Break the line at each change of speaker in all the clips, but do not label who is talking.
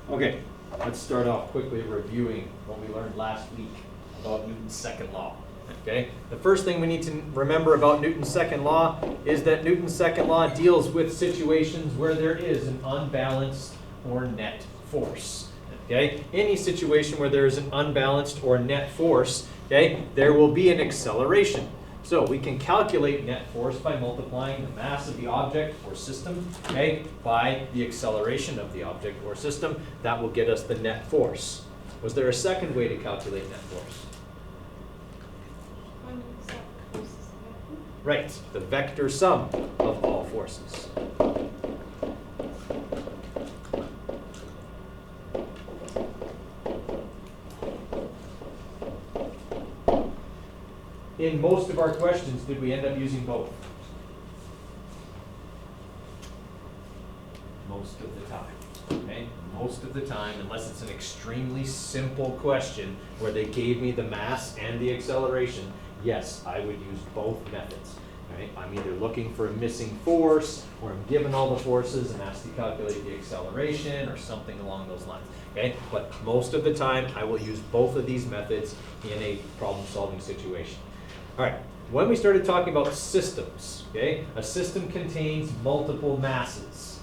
Okay, let's start off quickly reviewing what we learned last week about Newton's second law. Okay, the first thing we need to remember about Newton's second law is that Newton's second law deals with situations where there is an unbalanced or net force. Okay, any situation where there is an unbalanced or net force, okay, there will be an acceleration. So we can calculate net force by multiplying the mass of the object or system, okay, by the acceleration of the object or system. That will get us the net force. Was there a second way to calculate net force? Right, the vector sum of all forces. In most of our questions, did we end up using both? Most of the time, okay? Most of the time, unless it's an extremely simple question where they gave me the mass and the acceleration, yes, I would use both methods. Right? I'm either looking for a missing force, or I'm given all the forces and asked to calculate the acceleration, or something along those lines. Okay? But most of the time, I will use both of these methods in a problem-solving situation. All right. When we started talking about systems, okay, a system contains multiple masses.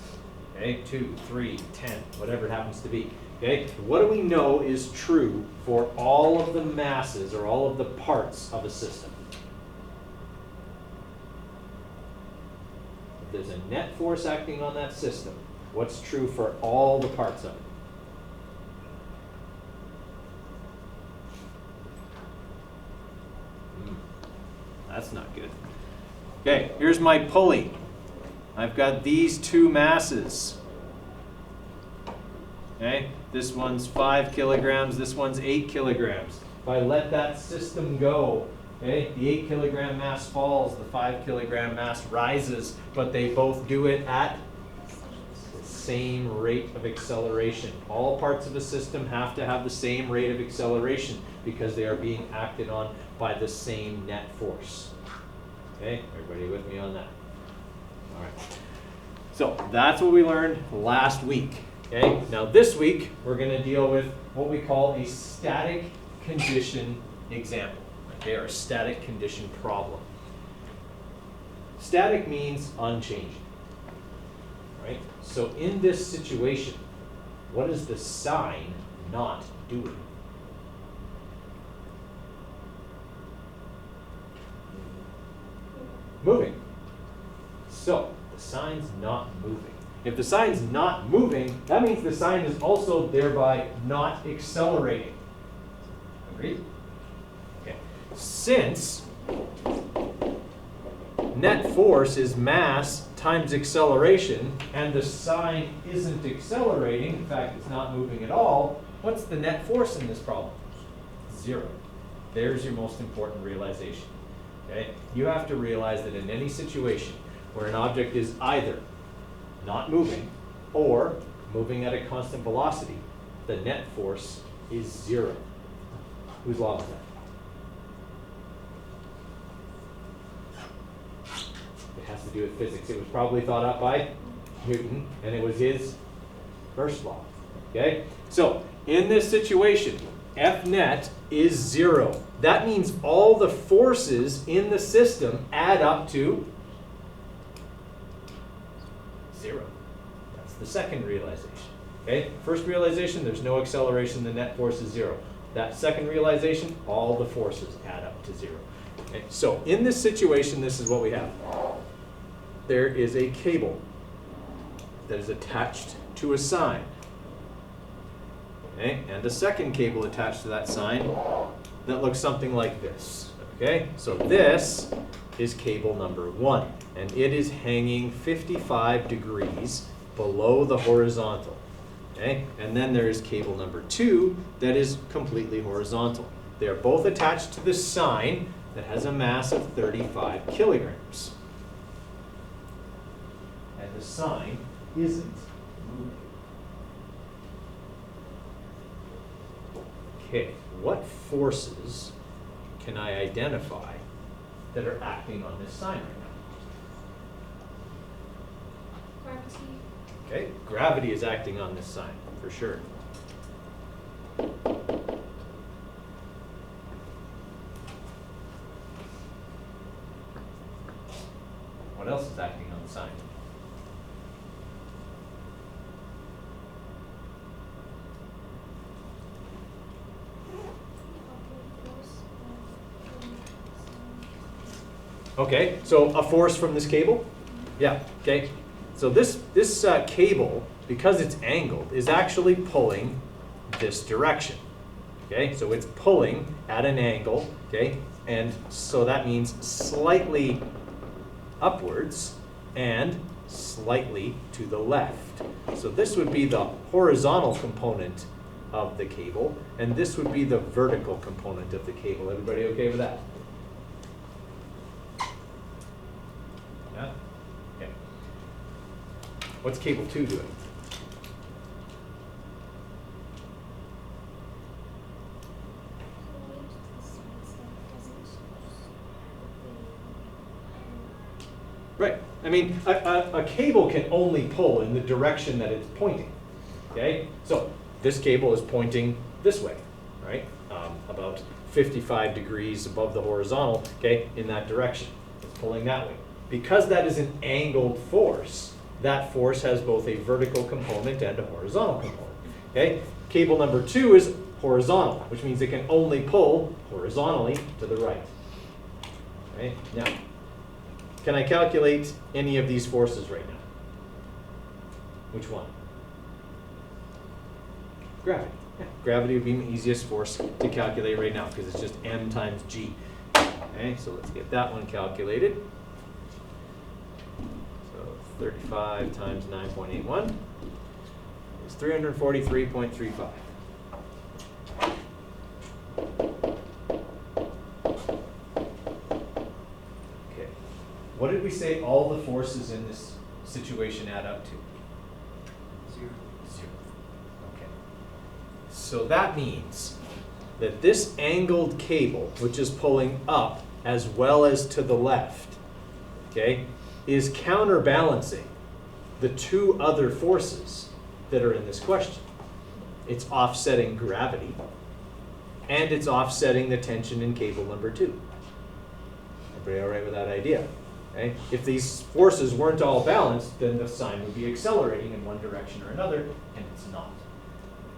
Okay, 2, 3, 10, whatever it happens to be. Okay, what do we know is true for all of the masses or all of the parts of a system? If there's a net force acting on that system, what's true for all the parts of it? That's not good. Okay, here's my pulley. I've got these two masses. Okay, this one's 5 kilograms, this one's 8 kilograms. If I let that system go, okay, the 8 kilogram mass falls, the 5 kilogram mass rises, but they both do it at the same rate of acceleration. All parts of a system have to have the same rate of acceleration because they are being acted on by the same net force. Okay, everybody with me on that? All right. So that's what we learned last week. Okay, now this week we're going to deal with what we call a static condition example, okay, or a static condition problem. Static means unchanging, right? So in this situation, what is the sign not doing? Moving. So the sign's not moving. If the sign's not moving, that means the sign is also thereby not accelerating. Agreed? Okay. Since net force is mass times acceleration, and the sign isn't accelerating, in fact, it's not moving at all, what's the net force in this problem? 0. There's your most important realization. Okay? You have to realize that in any situation where an object is either not moving or moving at a constant velocity, the net force is 0. Whose law was that? It has to do with physics. It was probably thought up by Newton, and it was his first law. Okay? So, in this situation, F net is 0. That means all the forces in the system add up to 0. That's the second realization. Okay? First realization, there's no acceleration, the net force is 0. That second realization, all the forces add up to 0. Okay? So in this situation, this is what we have. There is a cable that is attached to a sign. Okay? And a second cable attached to that sign that looks something like this. Okay? So this is cable number 1, and it is hanging 55 degrees below the horizontal. Okay? And then there is cable number 2 that is completely horizontal. They are both attached to this sign that has a mass of 35 kilograms. And the sign isn't moving. Okay, what forces can I identify that are acting on this sign right now?
Gravity.
Okay, gravity is acting on this sign, for sure. What else is acting on the sign? Okay, so a force from this cable? Yeah, okay. So this cable, because it's angled, is actually pulling this direction. Okay, so it's pulling at an angle, okay? And so that means slightly upwards and slightly to the left. So this would be the horizontal component of the cable, and this would be the vertical component of the cable. Everybody okay with that? Yeah? Okay. What's cable 2 doing? Right. I mean, a cable can only pull in the direction that it's pointing. Okay? So this cable is pointing this way, right? About 55 degrees above the horizontal, okay, in that direction. It's pulling that way. Because that is an angled force, that force has both a vertical component and a horizontal component. Okay? Cable number 2 is horizontal, which means it can only pull horizontally to the right. Okay? Now, can I calculate any of these forces right now? Which one? Gravity. Yeah, gravity would be the easiest force to calculate right now because it's just m times g. Okay, so let's get that one calculated. So 35 times 9.81 is 343.35. What did we say all the forces in this situation add up to?
0.
0. Okay. So that means that this angled cable, which is pulling up as well as to the left, okay, is counterbalancing the two other forces that are in this question. It's offsetting gravity, and it's offsetting the tension in cable number 2. Everybody all right with that idea? Okay? If these forces weren't all balanced, then the sign would be accelerating in one direction or another, and it's not.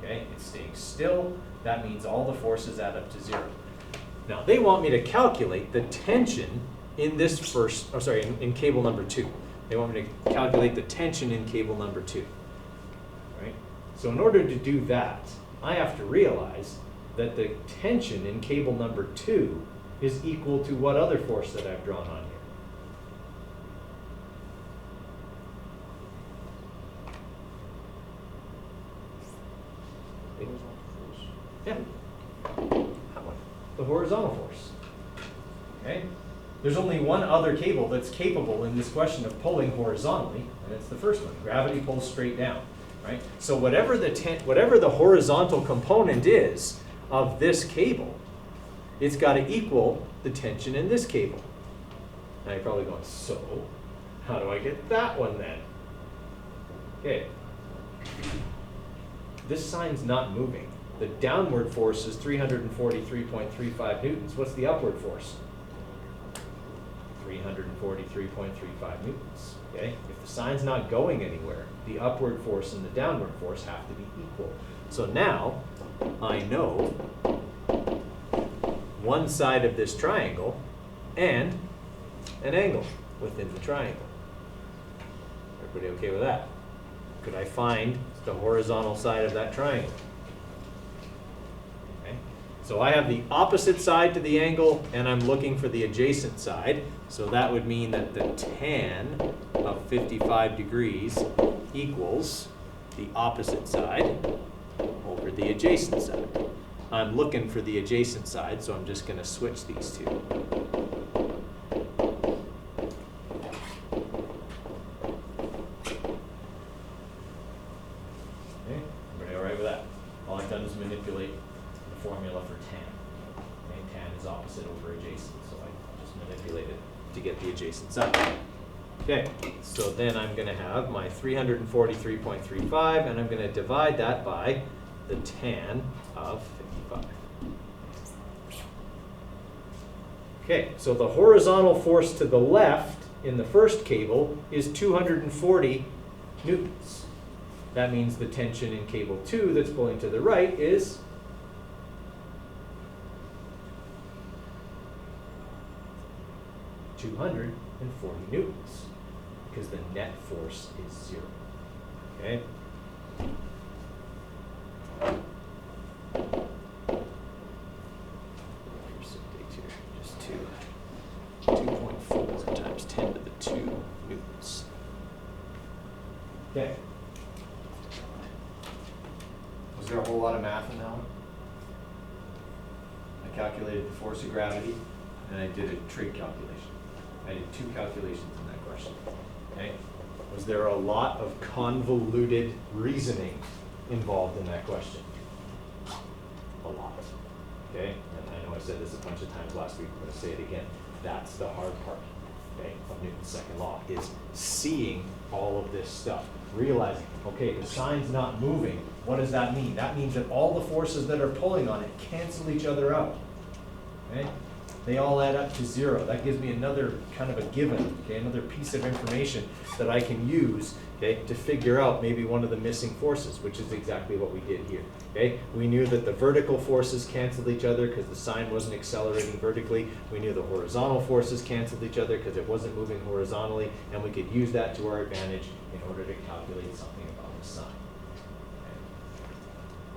Okay? It's staying still. That means all the forces add up to 0. Now, they want me to calculate the tension in this first, oh, sorry, in cable number 2. They want me to calculate the tension in cable number 2. Right? So in order to do that, I have to realize that the tension in cable number 2 is equal to what other force that I've drawn on here? Yeah. That one. The horizontal force. Okay? There's only one other cable that's capable in this question of pulling horizontally, and it's the first one. Gravity pulls straight down. Right? So whatever the horizontal component is of this cable, it's got to equal the tension in this cable. Now you're probably going, so how do I get that one then? Okay. This sign's not moving. The downward force is 343.35 newtons. What's the upward force? 343.35 newtons. Okay? If the sign's not going anywhere, the upward force and the downward force have to be equal. So now I know one side of this triangle and an angle within the triangle. Everybody okay with that? Could I find the horizontal side of that triangle? Okay. So I have the opposite side to the angle, and I'm looking for the adjacent side. So that would mean that the tan of 55 degrees equals the opposite side over the adjacent side. I'm looking for the adjacent side, so I'm just going to switch these two. Okay, everybody all right with that? All I've done is manipulate the formula for tan. Okay, tan is opposite over adjacent, so I just manipulate it to get the adjacent side. Okay, so then I'm going to have my 343.35, and I'm going to divide that by the tan of 55. Okay, so the horizontal force to the left in the first cable is 240 newtons. That means the tension in cable 2 that's pulling to the right is 240 newtons, because the net force is 0. Okay? Precipitate here, just 2.4 times 10 to the 2 newtons. Okay. Was there a whole lot of math in that one? I calculated the force of gravity, and I did a trig calculation. I did 2 calculations in that question. Okay? Was there a lot of convoluted reasoning involved in that question? A lot. Okay? And I know I said this a bunch of times last week, I'm going to say it again. That's the hard part, okay, of Newton's second law, is seeing all of this stuff. Realizing, okay, the sign's not moving. What does that mean? That means that all the forces that are pulling on it cancel each other out. Okay? They all add up to 0. That gives me another kind of a given, okay, another piece of information that I can use, okay, to figure out maybe one of the missing forces, which is exactly what we did here. Okay? We knew that the vertical forces canceled each other because the sign wasn't accelerating vertically. We knew the horizontal forces canceled each other because it wasn't moving horizontally, and we could use that to our advantage in order to calculate something about the sign. Okay?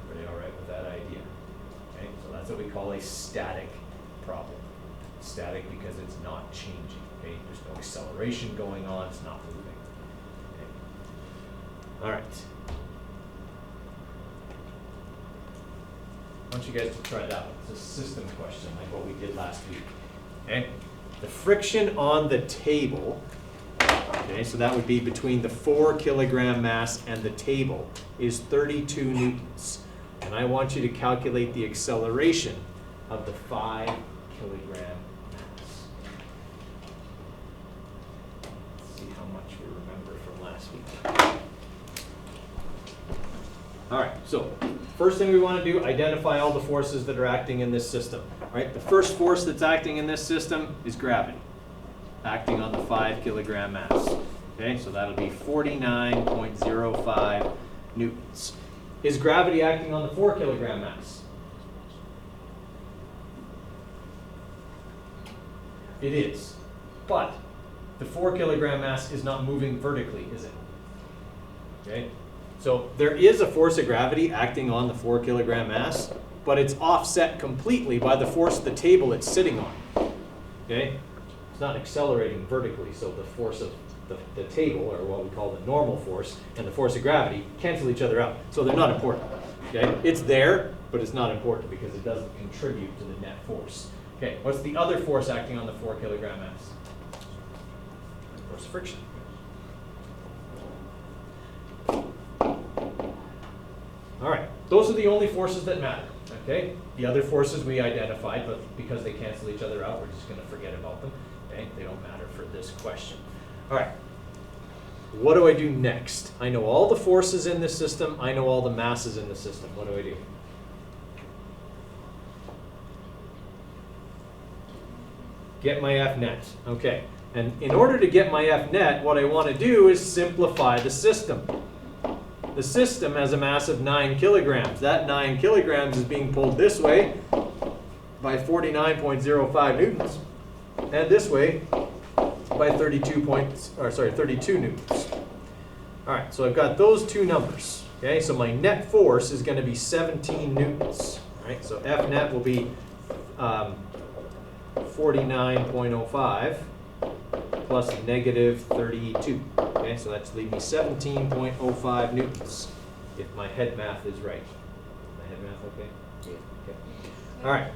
Everybody all right with that idea? Okay? So that's what we call a static problem. Static because it's not changing. Okay? There's no acceleration going on, it's not moving. Okay? All right. I want you guys to try that one. It's a system question like what we did last week. Okay? The friction on the table, okay, so that would be between the 4 kilogram mass and the table, is 32 newtons. And I want you to calculate the acceleration of the 5 kilogram mass. Let's see how much we remember from last week. All right, so first thing we want to do, identify all the forces that are acting in this system. All right, the first force that's acting in this system is gravity, acting on the 5 kilogram mass. Okay, so that'll be 49.05 newtons. Is gravity acting on the 4 kilogram mass? It is, but the 4 kilogram mass is not moving vertically, is it? Okay, so there is a force of gravity acting on the 4 kilogram mass, but it's offset completely by the force of the table it's sitting on. Okay, it's not accelerating vertically, so the force of the table, or what we call the normal force, and the force of gravity cancel each other out, so they're not important. Okay, it's there, but it's not important because it doesn't contribute to the net force. Okay, what's the other force acting on the 4 kilogram mass? Force of friction. All right, those are the only forces that matter. Okay, the other forces we identified, but because they cancel each other out, we're just going to forget about them. Okay, they don't matter for this question. All right, what do I do next? I know all the forces in this system. I know all the masses in the system. What do I do? Get my F net. Okay, and in order to get my F net, what I want to do is simplify the system. The system has a mass of 9 kilograms. That 9 kilograms is being pulled this way by 49.05 newtons, and this way by 32 newtons. All right, so I've got those two numbers. Okay, so my net force is going to be 17 newtons. All right, so F net will be 49.05 plus negative 32. Okay, so that's leaving me 17.05 newtons, if my head math is right. My head math okay? Yeah. Okay. All right,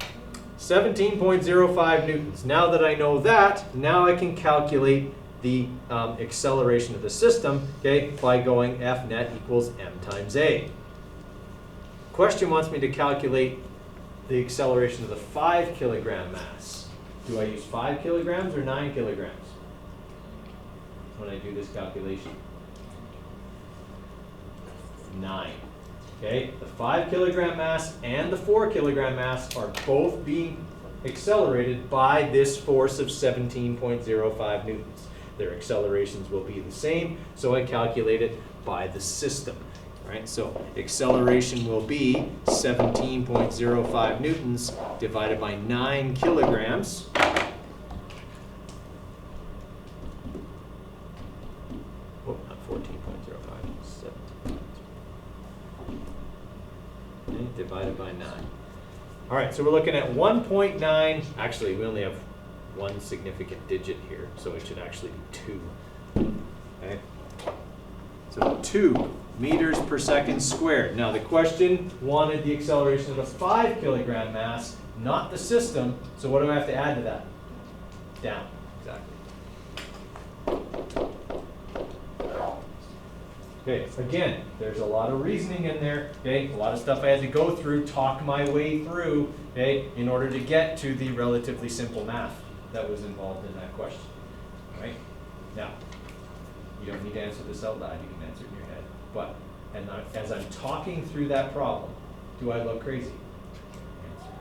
17.05 newtons. Now that I know that, now I can calculate the acceleration of the system, okay, by going F net equals m times a. Question wants me to calculate the acceleration of the 5 kilogram mass. Do I use 5 kilograms or 9 kilograms? when I do this calculation? 9. Okay, the 5 kilogram mass and the 4 kilogram mass are both being accelerated by this force of 17.05 newtons. Their accelerations will be the same, so I calculate it by the system. Right, so acceleration will be 17.05 newtons divided by 9 kilograms. Oh, not 14.05, 17. Divided by 9. All right, so we're looking at 1.9. Actually, we only have one significant digit here, so it should actually be 2. Okay, so 2 meters per second squared. Now the question wanted the acceleration of a 5 kilogram mass, not the system. So what do I have to add to that? Down. Exactly. Okay, again, there's a lot of reasoning in there, okay? A lot of stuff I had to go through, talk my way through, okay, in order to get to the relatively simple math that was involved in that question, right? Now, you don't need to answer this out loud, you can answer it in your head. But as I'm talking through that problem, do I look crazy? Answer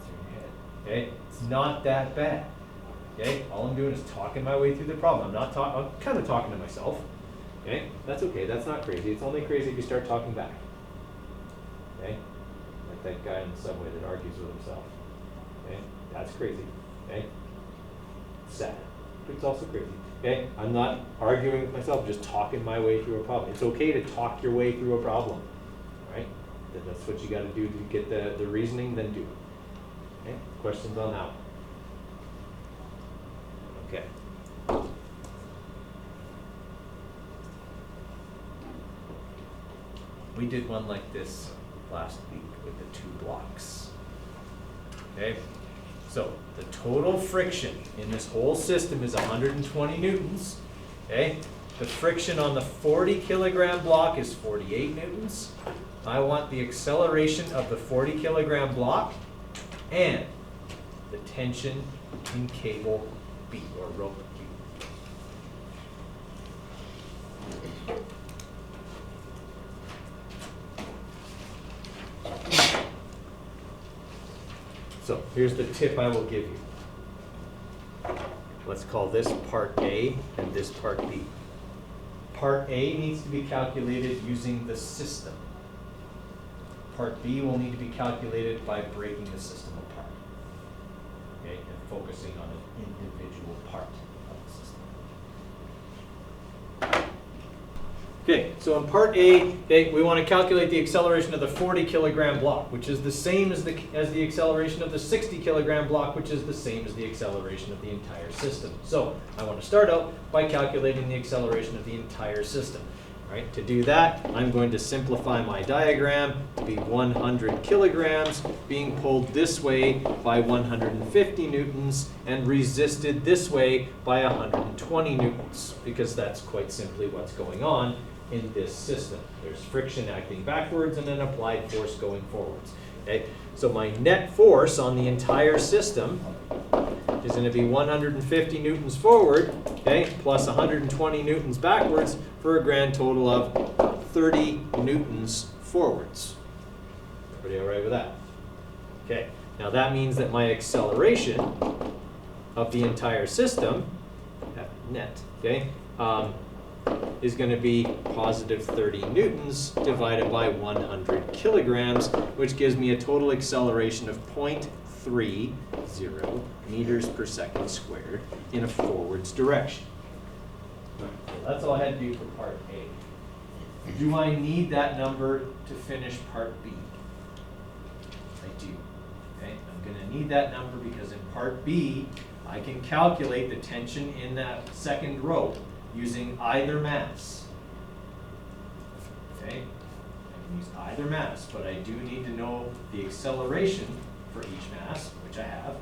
in your head, okay? It's not that bad, okay? All I'm doing is talking my way through the problem. I'm kind of talking to myself. Okay, that's okay, that's not crazy. It's only crazy if you start talking back. Okay, like that guy in the subway that argues with himself. Okay, that's crazy. Okay, sad, but it's also crazy. Okay, I'm not arguing with myself, just talking my way through a problem. It's okay to talk your way through a problem, right? That's what you got to do to get the reasoning, then do it. Okay, questions on that one? Okay. We did one like this last week with the 2 blocks. Okay, so the total friction in this whole system is 120 newtons. Okay, the friction on the 40 kilogram block is 48 newtons. I want the acceleration of the 40 kilogram block and the tension in cable B or rope B. So here's the tip I will give you. Let's call this part A and this part B. Part A needs to be calculated using the system. Part B will need to be calculated by breaking the system apart. Okay, and focusing on an individual part of the system. Okay, so in part A, we want to calculate the acceleration of the 40 kilogram block, which is the same as the acceleration of the 60 kilogram block, which is the same as the acceleration of the entire system. So I want to start out by calculating the acceleration of the entire system. Right? To do that, I'm going to simplify my diagram to be 100 kilograms being pulled this way by 150 newtons and resisted this way by 120 newtons, because that's quite simply what's going on in this system. There's friction acting backwards and an applied force going forwards. Okay? So my net force on the entire system is going to be 150 newtons forward, okay, plus 120 newtons backwards for a grand total of 30 newtons forwards. Everybody all right with that? Okay, now that means that my acceleration of the entire system, net, okay, is going to be positive 30 newtons divided by 100 kilograms, which gives me a total acceleration of 0.30 meters per second squared in a forwards direction. So that's all I had to do for part A. Do I need that number to finish part B? I do. Okay, I'm going to need that number because in part B, I can calculate the tension in that second rope using either mass. Okay, I can use either mass, but I do need to know the acceleration for each mass, which I have,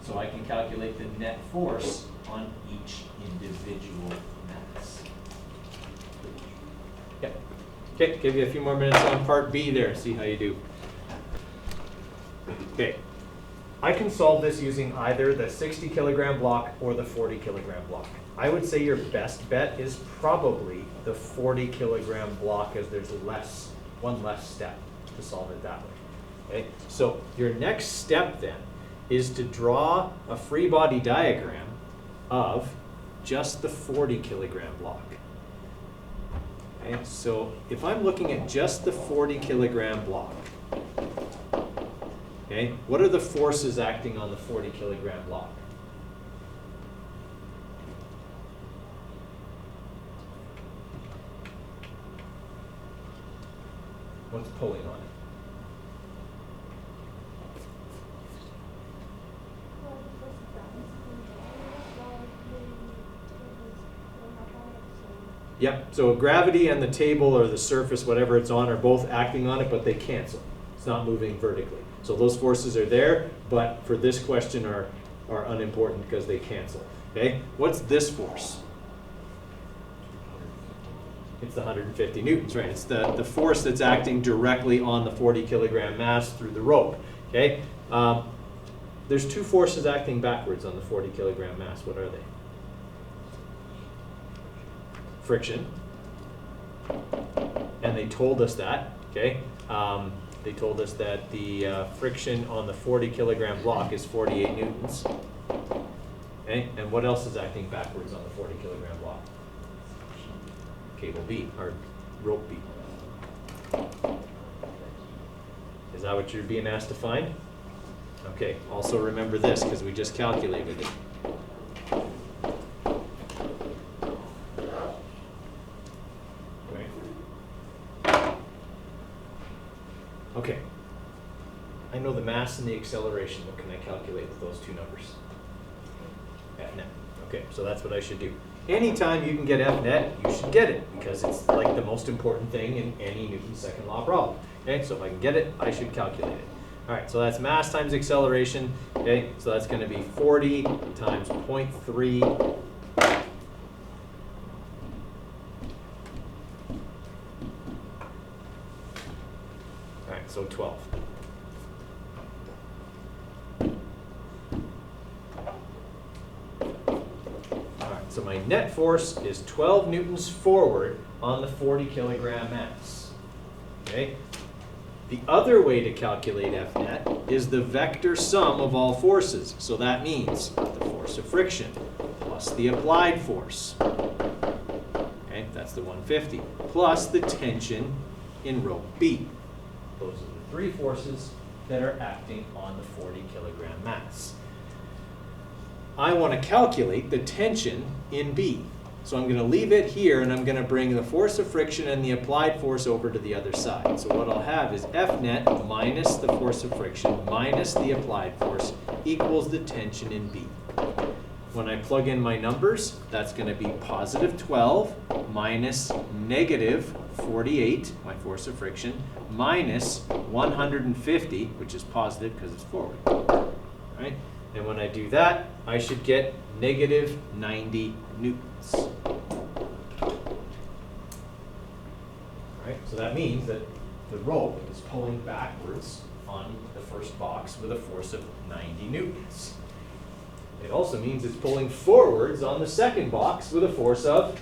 so I can calculate the net force on each individual mass. Yep. Okay, give you a few more minutes on part B there, see how you do. Okay, I can solve this using either the 60 kilogram block or the 40 kilogram block. I would say your best bet is probably the 40 kilogram block, as there's one less step to solve it that way. Okay? So your next step then is to draw a free body diagram of just the 40 kilogram block. Okay? So if I'm looking at just the 40 kilogram block, okay, what are the forces acting on the 40 kilogram block? What's pulling on it? Yep, so gravity and the table or the surface, whatever it's on, are both acting on it, but they cancel. It's not moving vertically. So those forces are there, but for this question are unimportant because they cancel. Okay, what's this force? It's the 150 newtons, right? It's the force that's acting directly on the 40 kilogram mass through the rope. Okay, there's two forces acting backwards on the 40 kilogram mass. What are they? Friction, and they told us that, okay? They told us that the friction on the 40 kilogram block is 48 newtons, okay? And what else is acting backwards on the 40 kilogram block? Cable B, or rope B. Is that what you're being asked to find? Okay, also remember this, because we just calculated it. Okay, I know the mass and the acceleration. What can I calculate with those two numbers? F net. Okay, so that's what I should do. Anytime you can get F net, you should get it, because it's like the most important thing in any Newton's second law problem. Okay, so if I can get it, I should calculate it. All right, so that's mass times acceleration. Okay, so that's going to be 40 times 0.3. So 12. All right, so my net force is 12 newtons forward on the 40 kilogram mass. Okay. The other way to calculate F net is the vector sum of all forces. So that means the force of friction plus the applied force. Okay, that's the 150, plus the tension in rope B. Those are the three forces that are acting on the 40 kilogram mass. I want to calculate the tension in B. So I'm going to leave it here, and I'm going to bring the force of friction and the applied force over to the other side. So what I'll have is F net minus the force of friction minus the applied force equals the tension in B. When I plug in my numbers, that's going to be positive 12 minus negative 48, my force of friction, minus 150, which is positive because it's forward. Right? And when I do that, I should get negative 90 newtons. Right? So that means that the rope is pulling backwards on the first box with a force of 90 newtons. It also means it's pulling forwards on the second box with a force of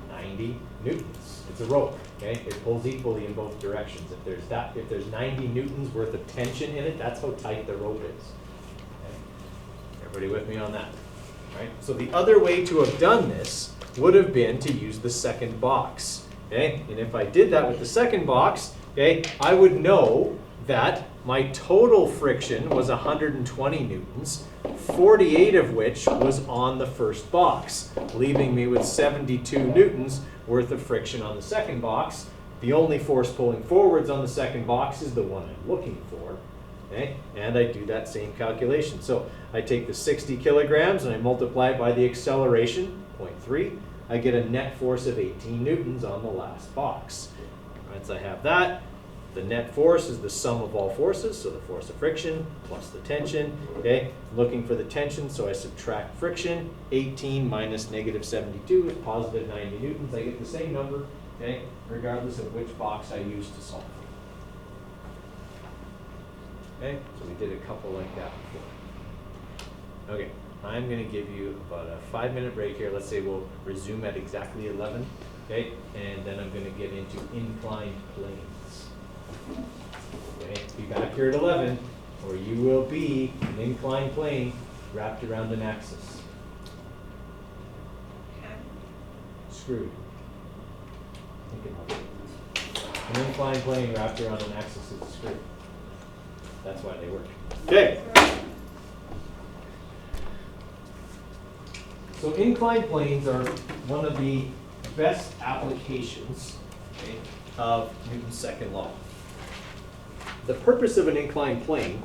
90 newtons. It's a rope, okay? It pulls equally in both directions. If there's 90 newtons worth of tension in it, that's how tight the rope is. Okay? Everybody with me on that? Right? So the other way to have done this would have been to use the second box. Okay? And if I did that with the second box, okay, I would know that my total friction was 120 newtons, 48 of which was on the first box, leaving me with 72 newtons worth of friction on the second box. The only force pulling forwards on the second box is the one I'm looking for. Okay? And I do that same calculation. So I take the 60 kilograms and I multiply it by the acceleration, 0.3. I get a net force of 18 newtons on the last box. Once I have that, the net force is the sum of all forces, so the force of friction plus the tension. Okay, looking for the tension, so I subtract friction. 18 minus negative 72 is positive 90 newtons. I get the same number, okay, regardless of which box I use to solve. Okay, so we did a couple like that before. Okay, I'm going to give you about a 5-minute break here. Let's say we'll resume at exactly 11. Okay, and then I'm going to get into inclined planes. Okay, be back here at 11, or you will be an inclined plane wrapped around an axis.
Okay.
Screwed. Think about it. An inclined plane wrapped around an axis is screwed. That's why they work. Okay. So inclined planes are one of the best applications, okay, of Newton's second law. The purpose of an inclined plane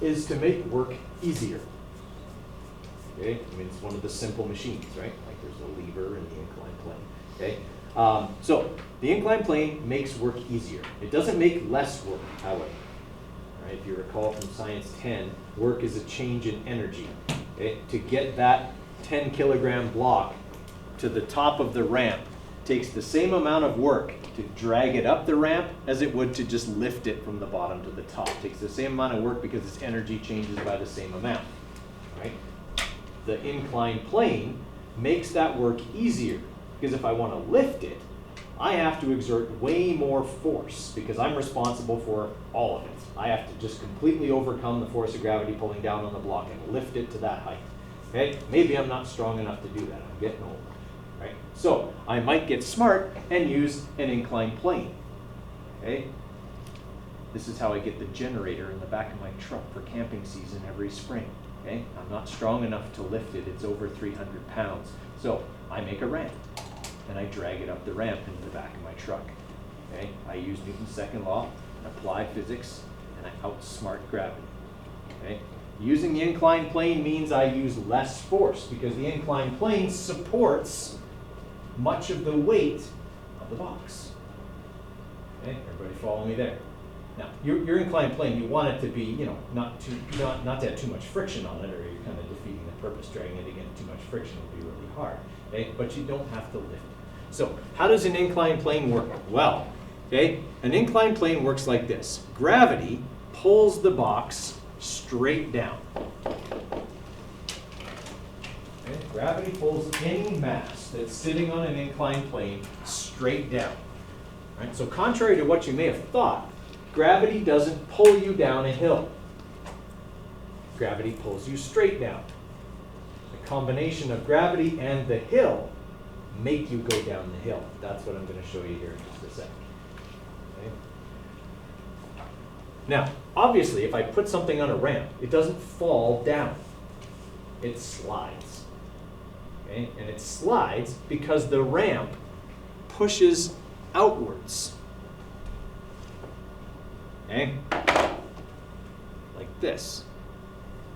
is to make work easier. Okay, I mean, it's one of the simple machines, right? Like there's a lever in the inclined plane. Okay, so the inclined plane makes work easier. It doesn't make less work, however. Right? If you recall from Science 10, work is a change in energy. Okay? To get that 10-kilogram block to the top of the ramp takes the same amount of work to drag it up the ramp as it would to just lift it from the bottom to the top. It takes the same amount of work because its energy changes by the same amount. Right? The inclined plane makes that work easier because if I want to lift it, I have to exert way more force because I'm responsible for all of it. I have to just completely overcome the force of gravity pulling down on the block and lift it to that height. Okay? Maybe I'm not strong enough to do that. I'm getting old. Right? So I might get smart and use an inclined plane. Okay? This is how I get the generator in the back of my truck for camping season every spring. Okay? I'm not strong enough to lift it. It's over 300 pounds. So I make a ramp and I drag it up the ramp into the back of my truck. Okay? I use Newton's second law, apply physics, and I outsmart gravity. Okay? Using the inclined plane means I use less force because the inclined plane supports much of the weight of the box. Okay? Everybody follow me there? Now, your inclined plane, you want it to be, you know, not to have too much friction on it, or you're kind of defeating the purpose. Dragging it against too much friction will be really hard. Okay? But you don't have to lift it. So, how does an inclined plane work? Well, okay, an inclined plane works like this. Gravity pulls the box straight down. Okay? Gravity pulls any mass that's sitting on an inclined plane straight down. Right? So contrary to what you may have thought, gravity doesn't pull you down a hill. Gravity pulls you straight down. The combination of gravity and the hill make you go down the hill. That's what I'm going to show you here in just a second. Okay? Now, obviously, if I put something on a ramp, it doesn't fall down. It slides. Okay? And it slides because the ramp pushes outwards. Okay? Like this.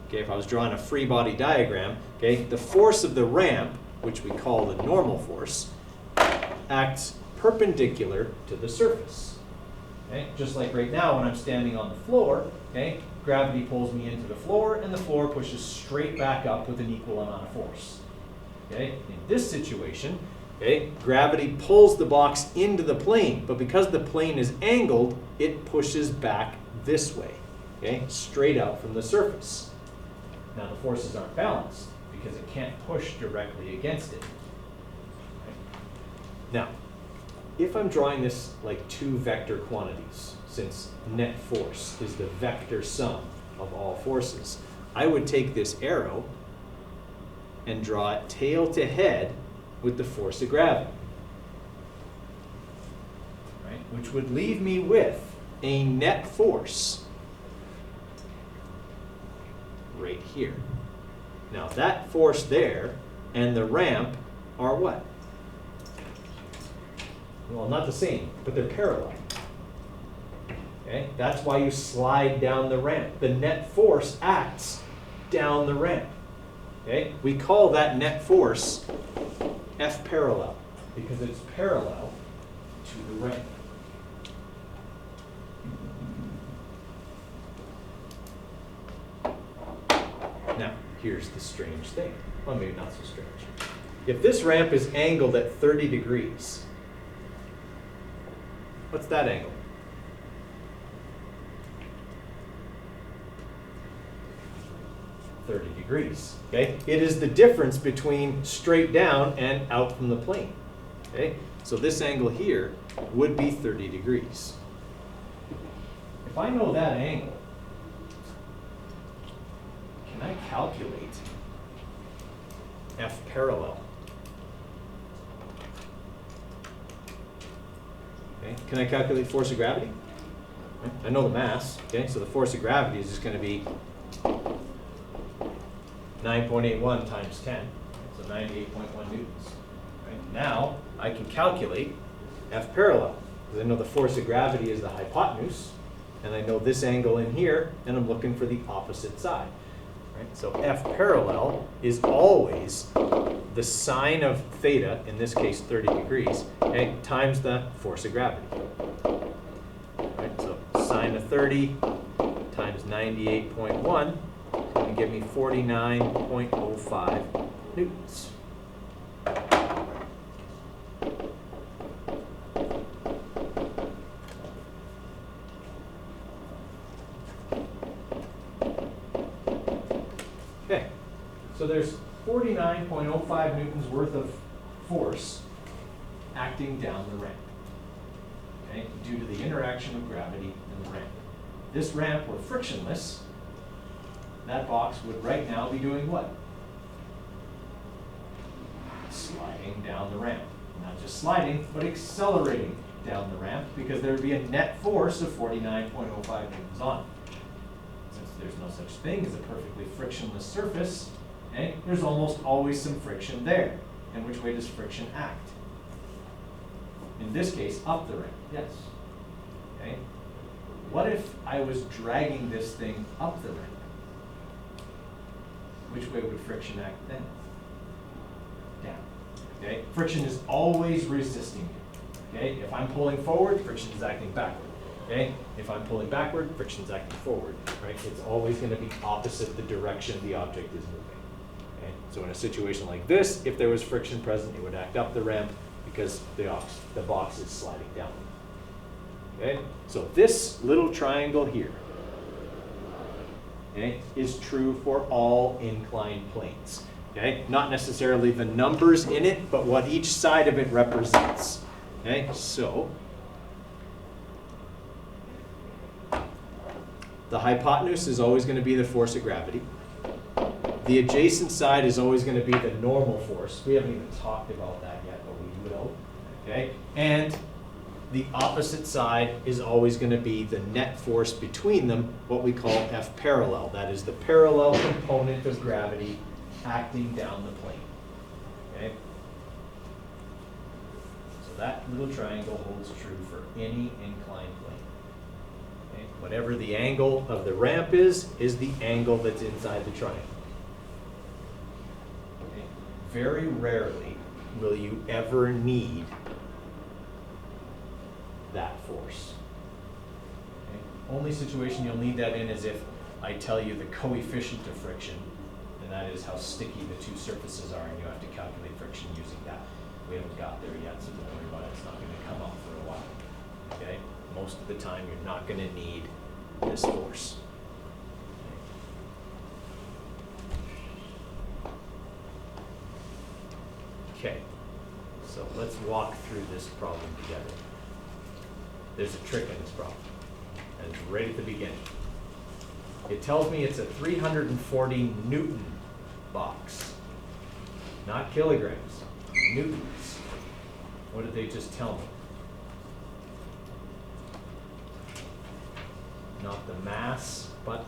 Okay, if I was drawing a free body diagram, okay, the force of the ramp, which we call the normal force, acts perpendicular to the surface. Okay? Just like right now when I'm standing on the floor, okay, gravity pulls me into the floor and the floor pushes straight back up with an equal amount of force. Okay? In this situation, okay, gravity pulls the box into the plane, but because the plane is angled, it pushes back this way, okay, straight out from the surface. Now the forces aren't balanced because it can't push directly against it. Okay? Now, if I'm drawing this like two vector quantities, since net force is the vector sum of all forces, I would take this arrow and draw it tail to head with the force of gravity, right? Which would leave me with a net force right here. Now that force there and the ramp are what? Well, not the same, but they're parallel. Okay? That's why you slide down the ramp. The net force acts down the ramp. Okay? We call that net force F parallel because it's parallel to the ramp. Now, here's the strange thing. Well, maybe not so strange. If this ramp is angled at 30 degrees, what's that angle? 30 degrees. Okay? It is the difference between straight down and out from the plane. Okay? So this angle here would be 30 degrees. If I know that angle, can I calculate F parallel? Okay? Can I calculate force of gravity? Right? I know the mass, okay? So the force of gravity is just going to be 9.81 times 10, so 98.1 newtons. Right? Now, I can calculate F parallel, because I know the force of gravity is the hypotenuse, and I know this angle in here, and I'm looking for the opposite side. Right? So F parallel is always the sine of theta, in this case 30 degrees, okay, times the force of gravity. Right? So sine of 30 times 98.1 is going to give me 49.05 newtons. Okay, so there's 49.05 newtons worth of force acting down the ramp, okay, due to the interaction of gravity and the ramp. This ramp were frictionless, that box would right now be doing what? Sliding down the ramp. Not just sliding, but accelerating down the ramp, because there would be a net force of 49.05 newtons on it. Since there's no such thing as a perfectly frictionless surface, okay, there's almost always some friction there. And which way does friction act? In this case, up the ramp, yes. Okay. What if I was dragging this thing up the ramp? Which way would friction act then? Down. Okay. Friction is always resisting you. Okay. If I'm pulling forward, friction is acting backward. Okay. If I'm pulling backward, friction is acting forward. Right. It's always going to be opposite the direction the object is moving. Okay. So in a situation like this, if there was friction present, it would act up the ramp because the box is sliding down. Okay. So this little triangle here, okay, is true for all inclined planes. Okay? Not necessarily the numbers in it, but what each side of it represents. Okay? So the hypotenuse is always going to be the force of gravity. The adjacent side is always going to be the normal force. We haven't even talked about that yet, but we will. Okay? And the opposite side is always going to be the net force between them, what we call F parallel. That is the parallel component of gravity acting down the plane. Okay? So that little triangle holds true for any inclined plane. Okay? Whatever the angle of the ramp is the angle that's inside the triangle. Okay? Very rarely will you ever need that force. Okay? Only situation you'll need that in is if I tell you the coefficient of friction, and that is how sticky the two surfaces are, and you have to calculate friction using that. We haven't got there yet, so don't worry about it. It's not going to come up for a while. Okay? Most of the time, you're not going to need this force. Okay, so let's walk through this problem together. There's a trick in this problem, and it's right at the beginning. It tells me it's a 340 Newton box, not kilograms, newtons. What did they just tell me? Not the mass, but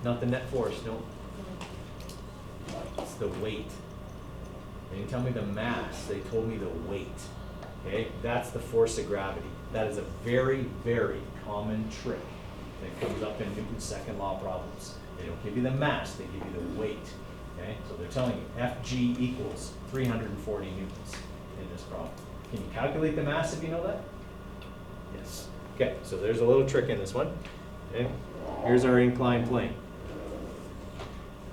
not the net force, no. It's the weight. They didn't tell me the mass, they told me the weight. Okay, that's the force of gravity. That is a very, very common trick that comes up in Newton's second law problems. They don't give you the mass, they give you the weight. Okay, so they're telling you Fg equals 340 newtons in this problem. Can you calculate the mass if you know that? Yes. Okay, so there's a little trick in this one. Okay, here's our inclined plane.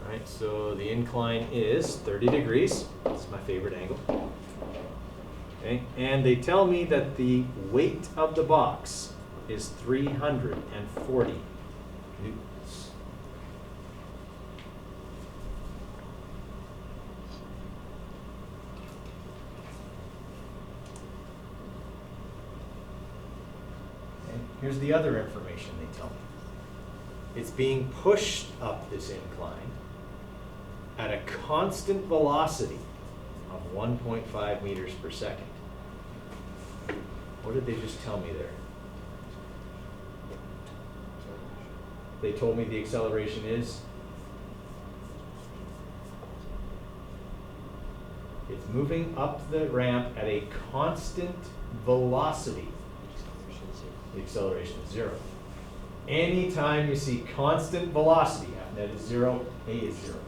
All right, so the incline is 30 degrees. That's my favorite angle. Okay, and they tell me that the weight of the box is 340 newtons. Okay, here's the other information they tell me. It's being pushed up this incline at a constant velocity of 1.5 meters per second. What did they just tell me there? They told me the acceleration is? It's moving up the ramp at a constant velocity. The acceleration is 0. Anytime you see constant velocity, F net is 0, A is 0.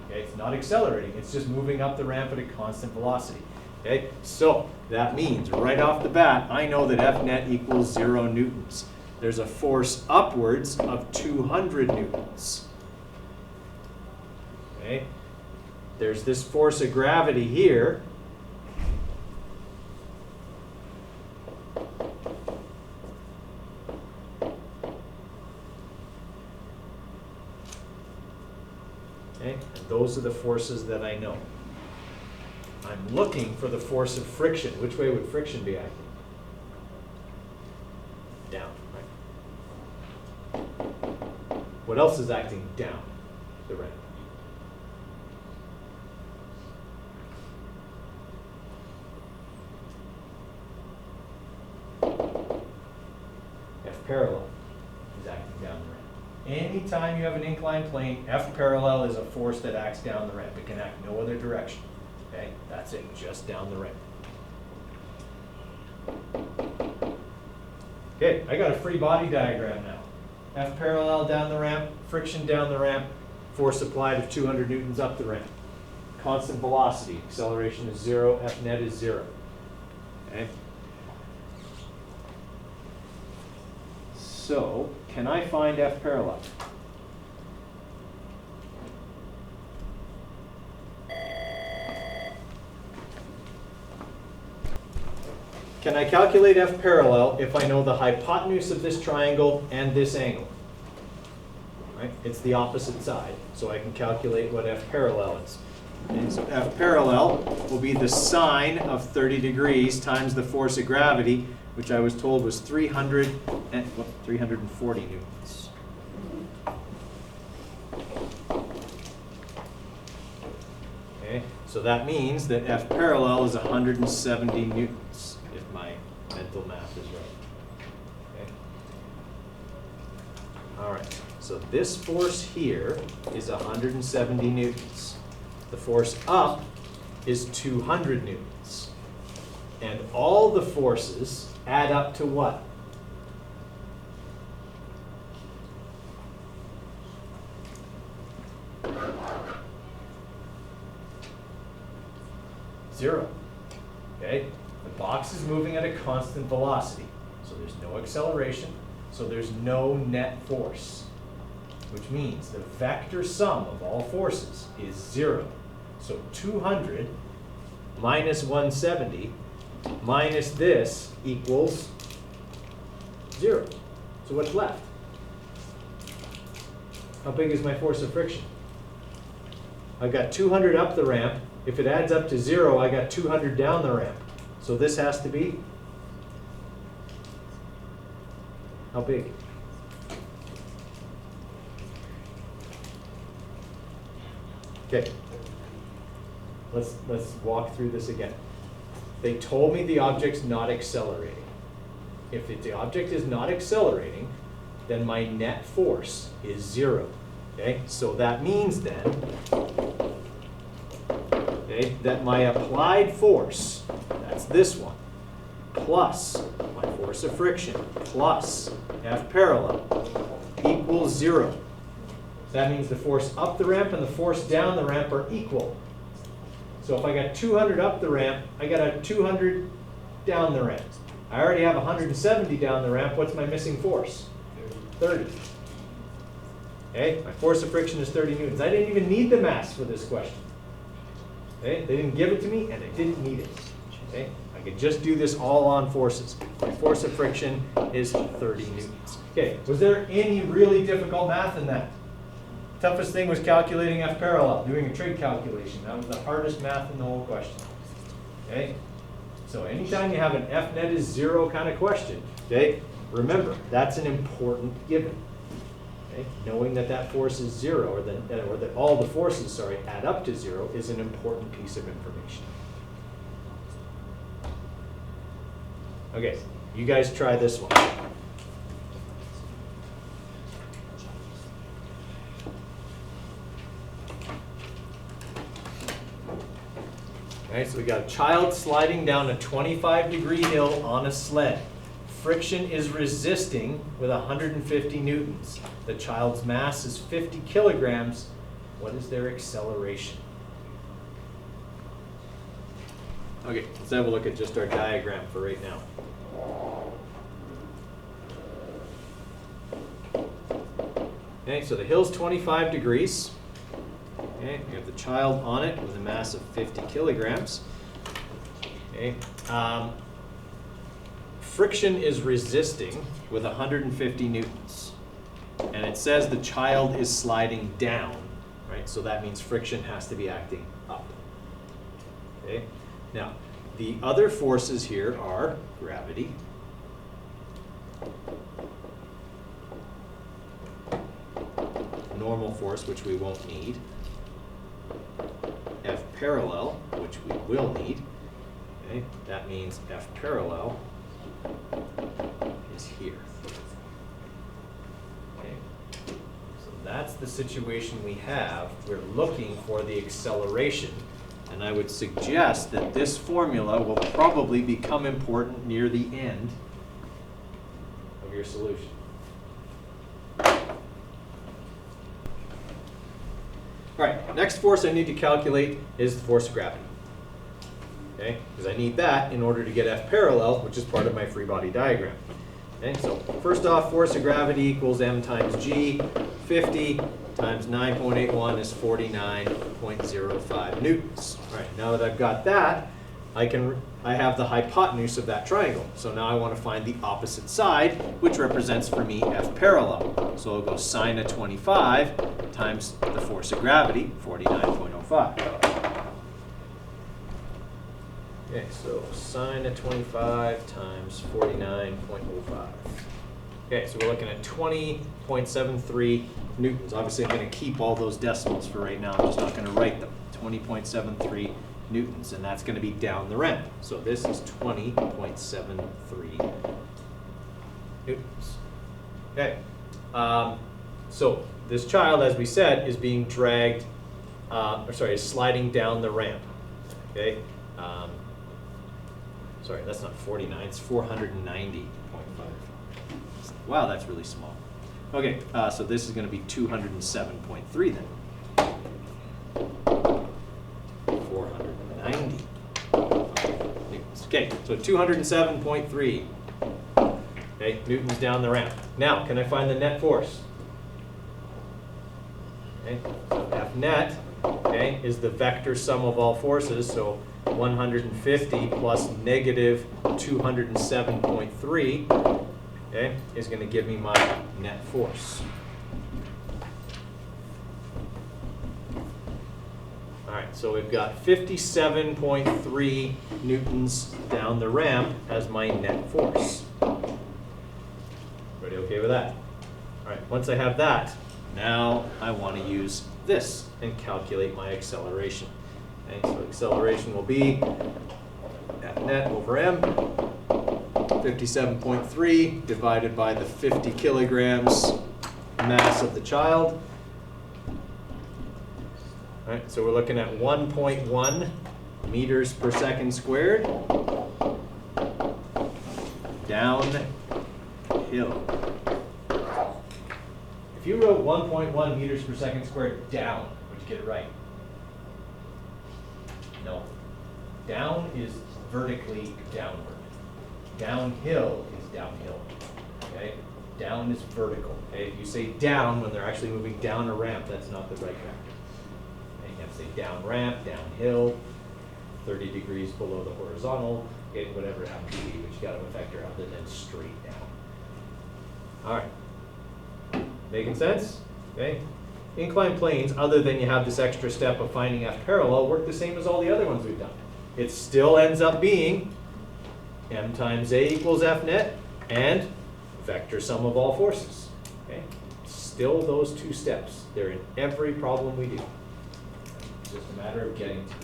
Okay, it's not accelerating, it's just moving up the ramp at a constant velocity. Okay, so that means right off the bat, I know that F net equals 0 newtons. There's a force upwards of 200 newtons. Okay, there's this force of gravity here. Okay, and those are the forces that I know. I'm looking for the force of friction. Which way would friction be acting? Down, right? What else is acting down the ramp? F parallel is acting down the ramp. Anytime you have an inclined plane, F parallel is a force that acts down the ramp. It can act no other direction. Okay, that's it, just down the ramp. Okay, I got a free body diagram now. F parallel down the ramp, friction down the ramp, force applied of 200 newtons up the ramp. Constant velocity, acceleration is 0, F net is 0. Okay. So, can I find F parallel? Can I calculate F parallel if I know the hypotenuse of this triangle and this angle? Right? It's the opposite side, so I can calculate what F parallel is. And so F parallel will be the sine of 30 degrees times the force of gravity, which I was told was 340 newtons. Okay, so that means that F parallel is 170 newtons, if my mental math is right. Okay. All right, so this force here is 170 newtons. The force up is 200 newtons. And all the forces add up to what? Zero. Okay? The box is moving at a constant velocity. So there's no acceleration. So there's no net force. Which means the vector sum of all forces is 0. So 200 minus 170 minus this equals 0. So what's left? How big is my force of friction? I've got 200 up the ramp. If it adds up to 0, I got 200 down the ramp. So this has to be how big? Okay. Let's walk through this again. They told me the object's not accelerating. If the object is not accelerating, then my net force is 0. Okay? So that means then, okay, that my applied force, that's this one, plus my force of friction, plus F parallel, equals 0. That means the force up the ramp and the force down the ramp are equal. So if I got 200 up the ramp, I got a 200 down the ramp. I already have 170 down the ramp. What's my missing force? 30. Okay, my force of friction is 30 newtons. I didn't even need the mass for this question. Okay, they didn't give it to me and I didn't need it. Okay, I could just do this all on forces. My force of friction is 30 newtons. Okay, was there any really difficult math in that? Toughest thing was calculating F parallel, doing a trig calculation. That was the hardest math in the whole question. Okay, so anytime you have an F net is 0 kind of question, okay, remember, that's an important given. Okay? Knowing that that force is 0, or that all the forces, sorry, add up to 0 is an important piece of information. Okay, you guys try this one. Okay, so we got a child sliding down a 25-degree hill on a sled. Friction is resisting with 150 newtons. The child's mass is 50 kilograms. What is their acceleration? Okay, let's have a look at just our diagram for right now. Okay, so the hill's 25 degrees. Okay, we have the child on it with a mass of 50 kilograms. Okay, friction is resisting with 150 newtons. And it says the child is sliding down, right? So that means friction has to be acting up. Okay, now the other forces here are gravity, normal force, which we won't need, F parallel, which we will need. Okay, that means F parallel is here. Okay, so that's the situation we have. We're looking for the acceleration, and I would suggest that this formula will probably become important near the end of your solution. All right, next force I need to calculate is the force of gravity. Okay, because I need that in order to get F parallel, which is part of my free body diagram. Okay, so first off, force of gravity equals m times g. 50 times 9.81 is 49.05 newtons. All right, now that I've got that, I have the hypotenuse of that triangle. So now I want to find the opposite side, which represents for me F parallel. So I'll go sine of 25 times the force of gravity, 49.05. Okay, so sine of 25 times 49.05. Okay, so we're looking at 20.73 newtons. Obviously, I'm going to keep all those decimals for right now. I'm just not going to write them. 20.73 newtons, and that's going to be down the ramp. So this is 20.73 newtons. Okay, so this child, as we said, is being dragged, is sliding down the ramp. Okay, sorry, that's not 49, it's 490.5. Wow, that's really small. Okay, so this is going to be 207.3 then. 490 newtons. Okay, so 207.3 okay, newtons down the ramp. Now, can I find the net force? Okay, so F net, okay, is the vector sum of all forces, so 150 plus negative 207.3, okay, is going to give me my net force. All right, so we've got 57.3 newtons down the ramp as my net force. Everybody okay with that? All right, once I have that, now I want to use this and calculate my acceleration. Okay, so acceleration will be F net over m, 57.3 divided by the 50 kilograms mass of the child. All right, so we're looking at 1.1 meters per second squared downhill. If you wrote 1.1 meters per second squared down, would you get it right? No. Down is vertically downward. Downhill is downhill. Okay? Down is vertical. Okay? If you say down when they're actually moving down a ramp, that's not the right vector. Okay? You have to say down ramp, downhill. 30 degrees below the horizontal, okay, whatever it happens to be, but you got to a vector other than straight down. All right, making sense? Okay. Inclined planes, other than you have this extra step of finding F parallel, work the same as all the other ones we've done. It still ends up being m times a equals F net and vector sum of all forces. Okay. Still those two steps. They're in every problem we do. It's just a matter of getting to them.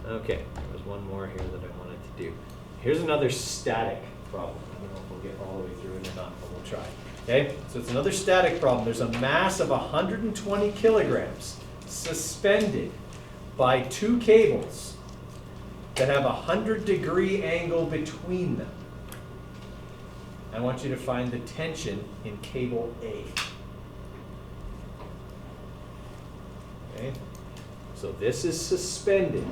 Okay, there's one more here that I wanted to do. Here's another static problem. I don't know if we'll get all the way through it or not, but we'll try. Okay, so it's another static problem. There's a mass of 120 kilograms suspended by two cables that have a 100-degree angle between them. I want you to find the tension in cable A. Okay, so this is suspended.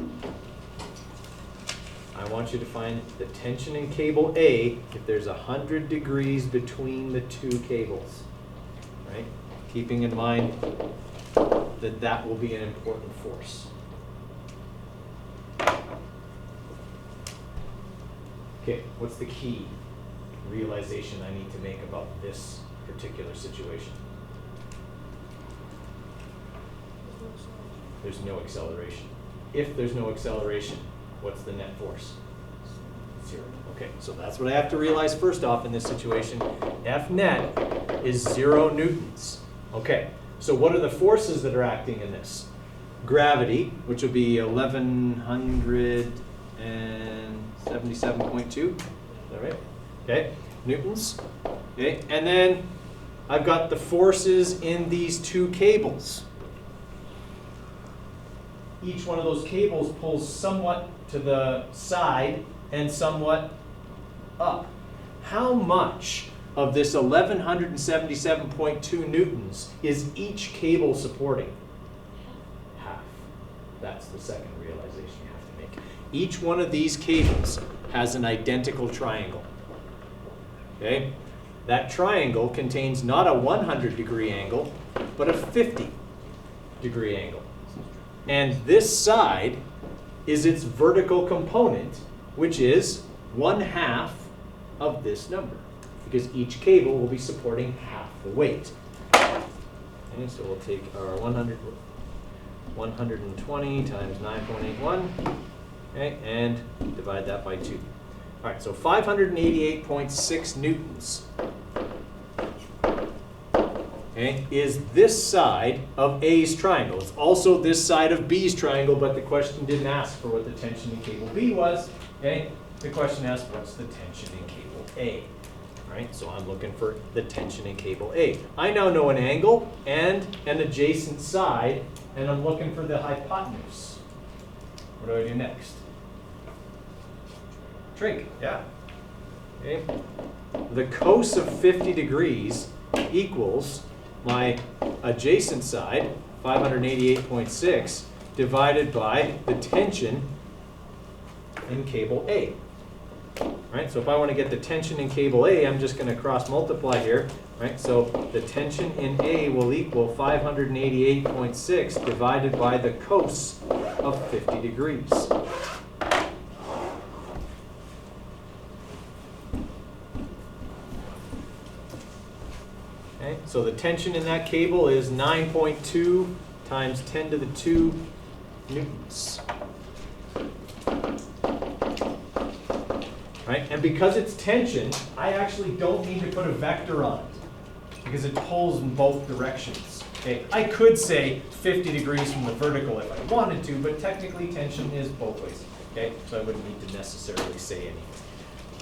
I want you to find the tension in cable A if there's 100 degrees between the two cables, right? Keeping in mind that that will be an important force. Okay, what's the key realization I need to make about this particular situation? There's no acceleration. If there's no acceleration, what's the net force? 0. Okay, so that's what I have to realize first off in this situation. F net is 0 newtons. Okay, so what are the forces that are acting in this? Gravity, which will be 1177.2. Is that right? Okay, newtons. Okay, and then I've got the forces in these two cables. Each one of those cables pulls somewhat to the side and somewhat up. How much of this 1177.2 newtons is each cable supporting? Half. That's the second realization you have to make. Each one of these cables has an identical triangle. Okay? That triangle contains not a 100-degree angle, but a 50-degree angle. And this side is its vertical component, which is 1/2 of this number, because each cable will be supporting half the weight. Okay, so we'll take our 120 times 9.81, okay, and divide that by 2. All right, so 588.6 newtons. Okay, is this side of A's triangle. It's also this side of B's triangle, but the question didn't ask for what the tension in cable B was. Okay, the question asked what's the tension in cable A. All right, so I'm looking for the tension in cable A. I now know an angle and an adjacent side, and I'm looking for the hypotenuse. What do I do next? Trig, yeah. Okay, the cos of 50 degrees equals my adjacent side, 588.6, divided by the tension in cable A. Right? So if I want to get the tension in cable A, I'm just going to cross multiply here. Right? So the tension in A will equal 588.6 divided by the cos of 50 degrees. Okay, so the tension in that cable is 9.2 times 10 to the 2 newtons. Right? And because it's tension, I actually don't need to put a vector on it because it pulls in both directions. Okay, I could say 50 degrees from the vertical if I wanted to, but technically tension is both ways. Okay, so I wouldn't need to necessarily say anything.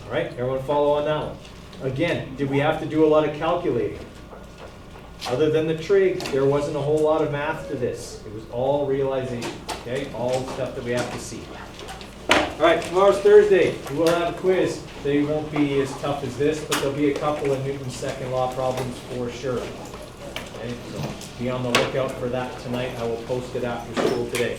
All right, everyone follow on that one. Again, did we have to do a lot of calculating? Other than the trig, there wasn't a whole lot of math to this. It was all realization, okay? All stuff that we have to see. All right, tomorrow's Thursday. We will have a quiz. They won't be as tough as this, but there'll be a couple of Newton's second law problems for sure. Okay, so be on the lookout for that tonight. I will post it after school today.